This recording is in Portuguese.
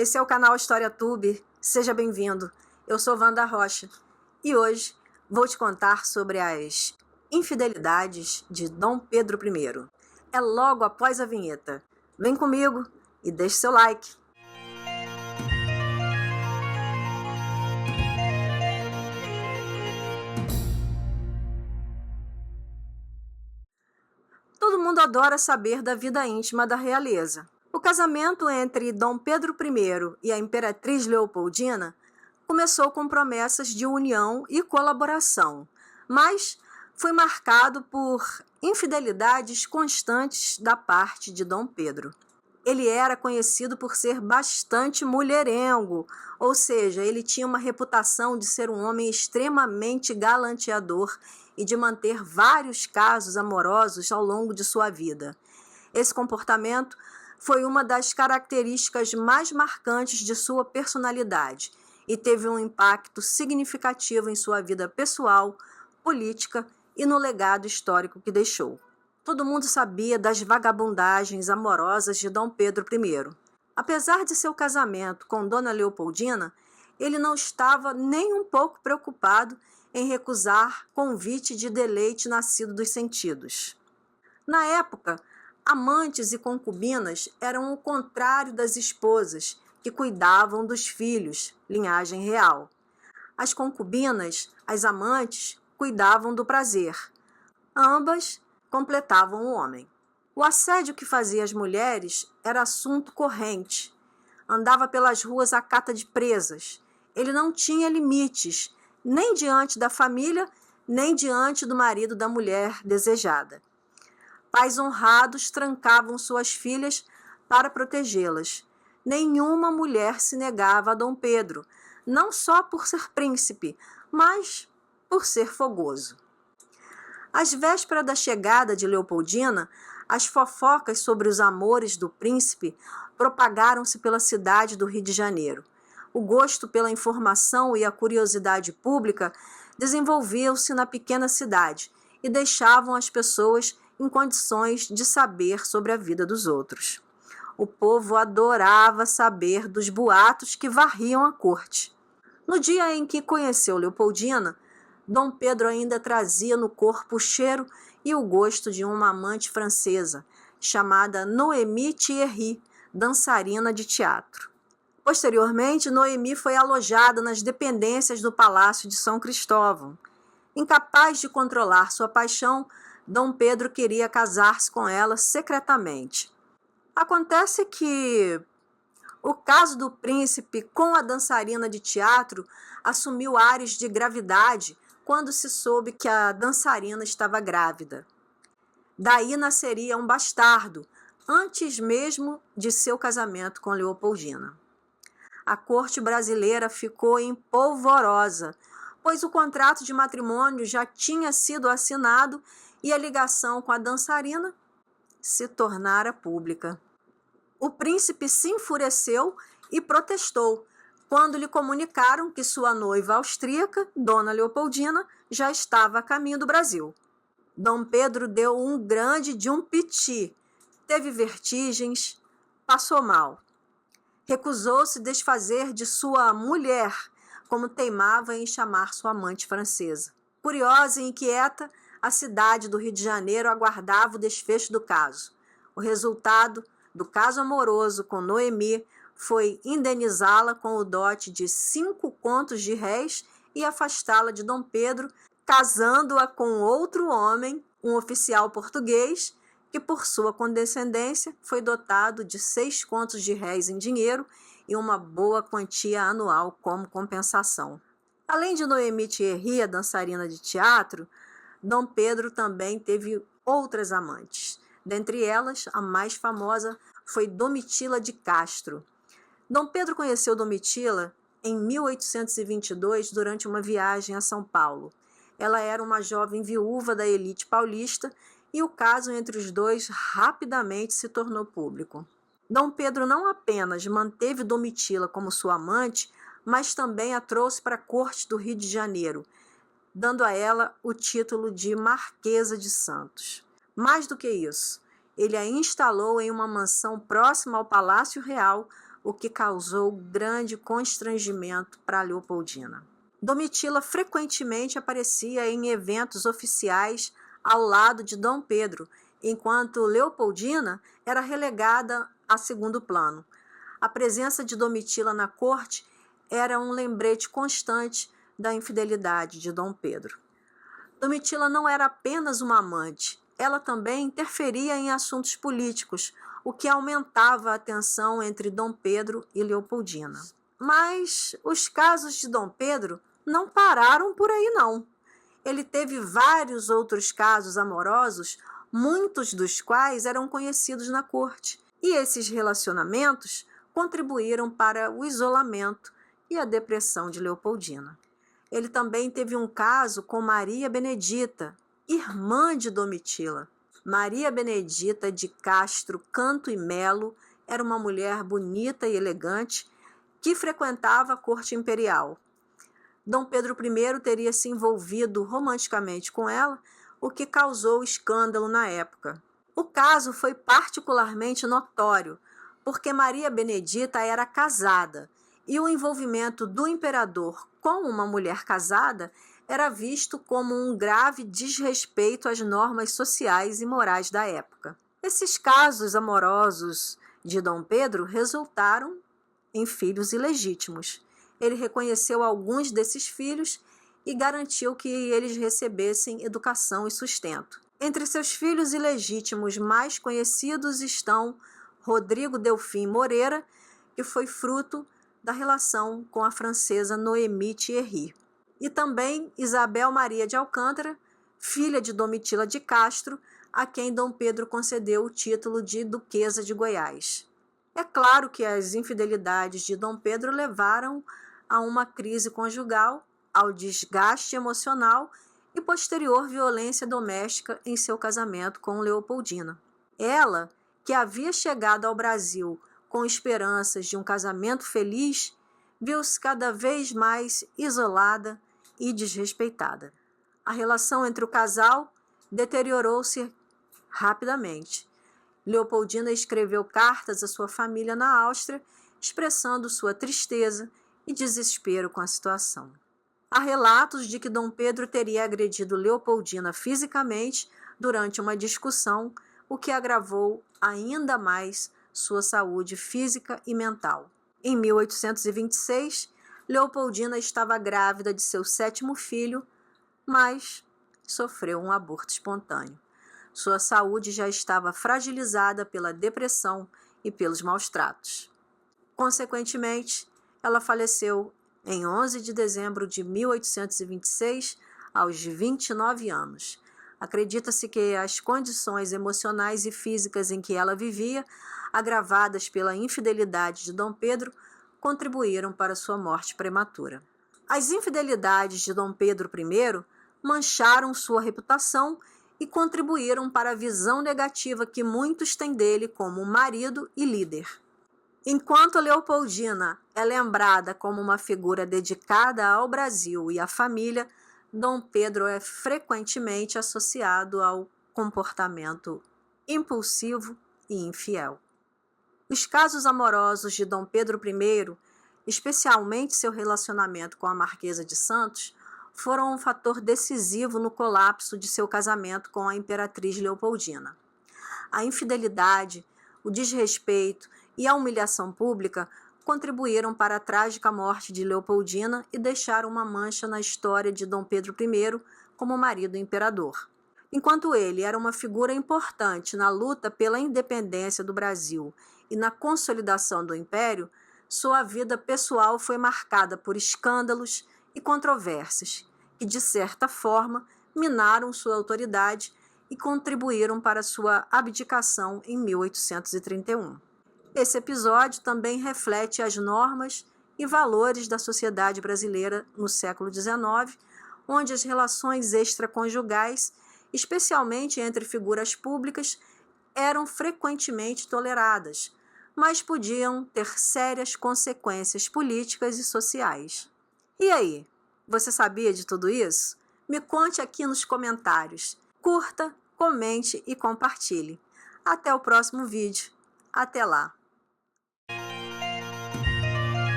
Esse é o canal HistóriaTube, seja bem-vindo. Eu sou Wanda Rocha e hoje vou te contar sobre as infidelidades de Dom Pedro I. É logo após a vinheta. Vem comigo e deixe seu like. Todo mundo adora saber da vida íntima da realeza. O casamento entre Dom Pedro I e a imperatriz Leopoldina começou com promessas de união e colaboração, mas foi marcado por infidelidades constantes da parte de Dom Pedro. Ele era conhecido por ser bastante mulherengo, ou seja, ele tinha uma reputação de ser um homem extremamente galanteador e de manter vários casos amorosos ao longo de sua vida. Esse comportamento foi uma das características mais marcantes de sua personalidade e teve um impacto significativo em sua vida pessoal, política e no legado histórico que deixou. Todo mundo sabia das vagabundagens amorosas de Dom Pedro I. Apesar de seu casamento com Dona Leopoldina, ele não estava nem um pouco preocupado em recusar convite de deleite nascido dos sentidos. Na época, amantes e concubinas eram o contrário das esposas, que cuidavam dos filhos, linhagem real. As concubinas, as amantes, cuidavam do prazer. Ambas completavam o homem. O assédio que fazia as mulheres era assunto corrente. Andava pelas ruas à cata de presas. Ele não tinha limites, nem diante da família, nem diante do marido da mulher desejada. Pais honrados trancavam suas filhas para protegê-las. Nenhuma mulher se negava a Dom Pedro, não só por ser príncipe, mas por ser fogoso. Às vésperas da chegada de Leopoldina, as fofocas sobre os amores do príncipe propagaram-se pela cidade do Rio de Janeiro. O gosto pela informação e a curiosidade pública desenvolviam-se na pequena cidade e deixavam as pessoas em condições de saber sobre a vida dos outros. O povo adorava saber dos boatos que varriam a corte. No dia em que conheceu Leopoldina, Dom Pedro ainda trazia no corpo o cheiro e o gosto de uma amante francesa, chamada Noémie Thierry, dançarina de teatro. Posteriormente, Noémie foi alojada nas dependências do Palácio de São Cristóvão. Incapaz de controlar sua paixão, Dom Pedro queria casar-se com ela secretamente. Acontece que o caso do príncipe com a dançarina de teatro assumiu ares de gravidade quando se soube que a dançarina estava grávida. Daí nasceria um bastardo, antes mesmo de seu casamento com Leopoldina. A corte brasileira ficou empolvorosa, pois o contrato de matrimônio já tinha sido assinado e a ligação com a dançarina se tornara pública. O príncipe se enfureceu e protestou quando lhe comunicaram que sua noiva austríaca, Dona Leopoldina, já estava a caminho do Brasil. Dom Pedro deu um grande de um piti, teve vertigens, passou mal. Recusou-se desfazer de sua mulher, como teimava em chamar sua amante francesa. Curiosa e inquieta, a cidade do Rio de Janeiro aguardava o desfecho do caso. O resultado do caso amoroso com Noémie foi indenizá-la com o dote de 5 contos de réis e afastá-la de Dom Pedro, casando-a com outro homem, um oficial português, que por sua condescendência foi dotado de 6 contos de réis em dinheiro e uma boa quantia anual como compensação. Além de Noémie Thierry, a dançarina de teatro, Dom Pedro também teve outras amantes. Dentre elas, a mais famosa foi Domitila de Castro. Dom Pedro conheceu Domitila em 1822 durante uma viagem a São Paulo. Ela era uma jovem viúva da elite paulista e o caso entre os dois rapidamente se tornou público. Dom Pedro não apenas manteve Domitila como sua amante, mas também a trouxe para a corte do Rio de Janeiro, dando a ela o título de Marquesa de Santos. Mais do que isso, ele a instalou em uma mansão próxima ao Palácio Real, o que causou grande constrangimento para Leopoldina. Domitila frequentemente aparecia em eventos oficiais ao lado de Dom Pedro, enquanto Leopoldina era relegada a segundo plano. A presença de Domitila na corte era um lembrete constante da infidelidade de Dom Pedro. Domitila não era apenas uma amante, ela também interferia em assuntos políticos, o que aumentava a tensão entre Dom Pedro e Leopoldina. Mas os casos de Dom Pedro não pararam por aí, não. Ele teve vários outros casos amorosos, muitos dos quais eram conhecidos na corte, e esses relacionamentos contribuíram para o isolamento e a depressão de Leopoldina. Ele também teve um caso com Maria Benedita, irmã de Domitila. Maria Benedita de Castro Canto e Melo era uma mulher bonita e elegante que frequentava a corte imperial. Dom Pedro I teria se envolvido romanticamente com ela, o que causou escândalo na época. O caso foi particularmente notório, porque Maria Benedita era casada, e o envolvimento do imperador com uma mulher casada era visto como um grave desrespeito às normas sociais e morais da época. Esses casos amorosos de Dom Pedro resultaram em filhos ilegítimos. Ele reconheceu alguns desses filhos e garantiu que eles recebessem educação e sustento. Entre seus filhos ilegítimos mais conhecidos estão Rodrigo Delfim Moreira, que foi fruto da relação com a francesa Noémie Thierry, e também Isabel Maria de Alcântara, filha de Domitila de Castro, a quem Dom Pedro concedeu o título de Duquesa de Goiás. É claro que as infidelidades de Dom Pedro levaram a uma crise conjugal, ao desgaste emocional e posterior violência doméstica em seu casamento com Leopoldina. Ela, que havia chegado ao Brasil com esperanças de um casamento feliz, viu-se cada vez mais isolada e desrespeitada. A relação entre o casal deteriorou-se rapidamente. Leopoldina escreveu cartas à sua família na Áustria, expressando sua tristeza e desespero com a situação. Há relatos de que Dom Pedro teria agredido Leopoldina fisicamente durante uma discussão, o que agravou ainda mais sua saúde física e mental. Em 1826, Leopoldina estava grávida de seu 7º filho, mas sofreu um aborto espontâneo. Sua saúde já estava fragilizada pela depressão e pelos maus tratos. Consequentemente, ela faleceu em 11 de dezembro de 1826, aos 29 anos. Acredita-se que as condições emocionais e físicas em que ela vivia, agravadas pela infidelidade de Dom Pedro, contribuíram para sua morte prematura. As infidelidades de Dom Pedro I mancharam sua reputação e contribuíram para a visão negativa que muitos têm dele como marido e líder. Enquanto Leopoldina é lembrada como uma figura dedicada ao Brasil e à família, Dom Pedro é frequentemente associado ao comportamento impulsivo e infiel. Os casos amorosos de Dom Pedro I, especialmente seu relacionamento com a Marquesa de Santos, foram um fator decisivo no colapso de seu casamento com a imperatriz Leopoldina. A infidelidade, o desrespeito e a humilhação pública contribuíram para a trágica morte de Leopoldina e deixaram uma mancha na história de Dom Pedro I como marido imperador. Enquanto ele era uma figura importante na luta pela independência do Brasil e na consolidação do império, sua vida pessoal foi marcada por escândalos e controvérsias que, de certa forma, minaram sua autoridade e contribuíram para sua abdicação em 1831. Esse episódio também reflete as normas e valores da sociedade brasileira no século XIX, onde as relações extraconjugais, especialmente entre figuras públicas, eram frequentemente toleradas, mas podiam ter sérias consequências políticas e sociais. E aí, você sabia de tudo isso? Me conte aqui nos comentários. Curta, comente e compartilhe. Até o próximo vídeo. Até lá!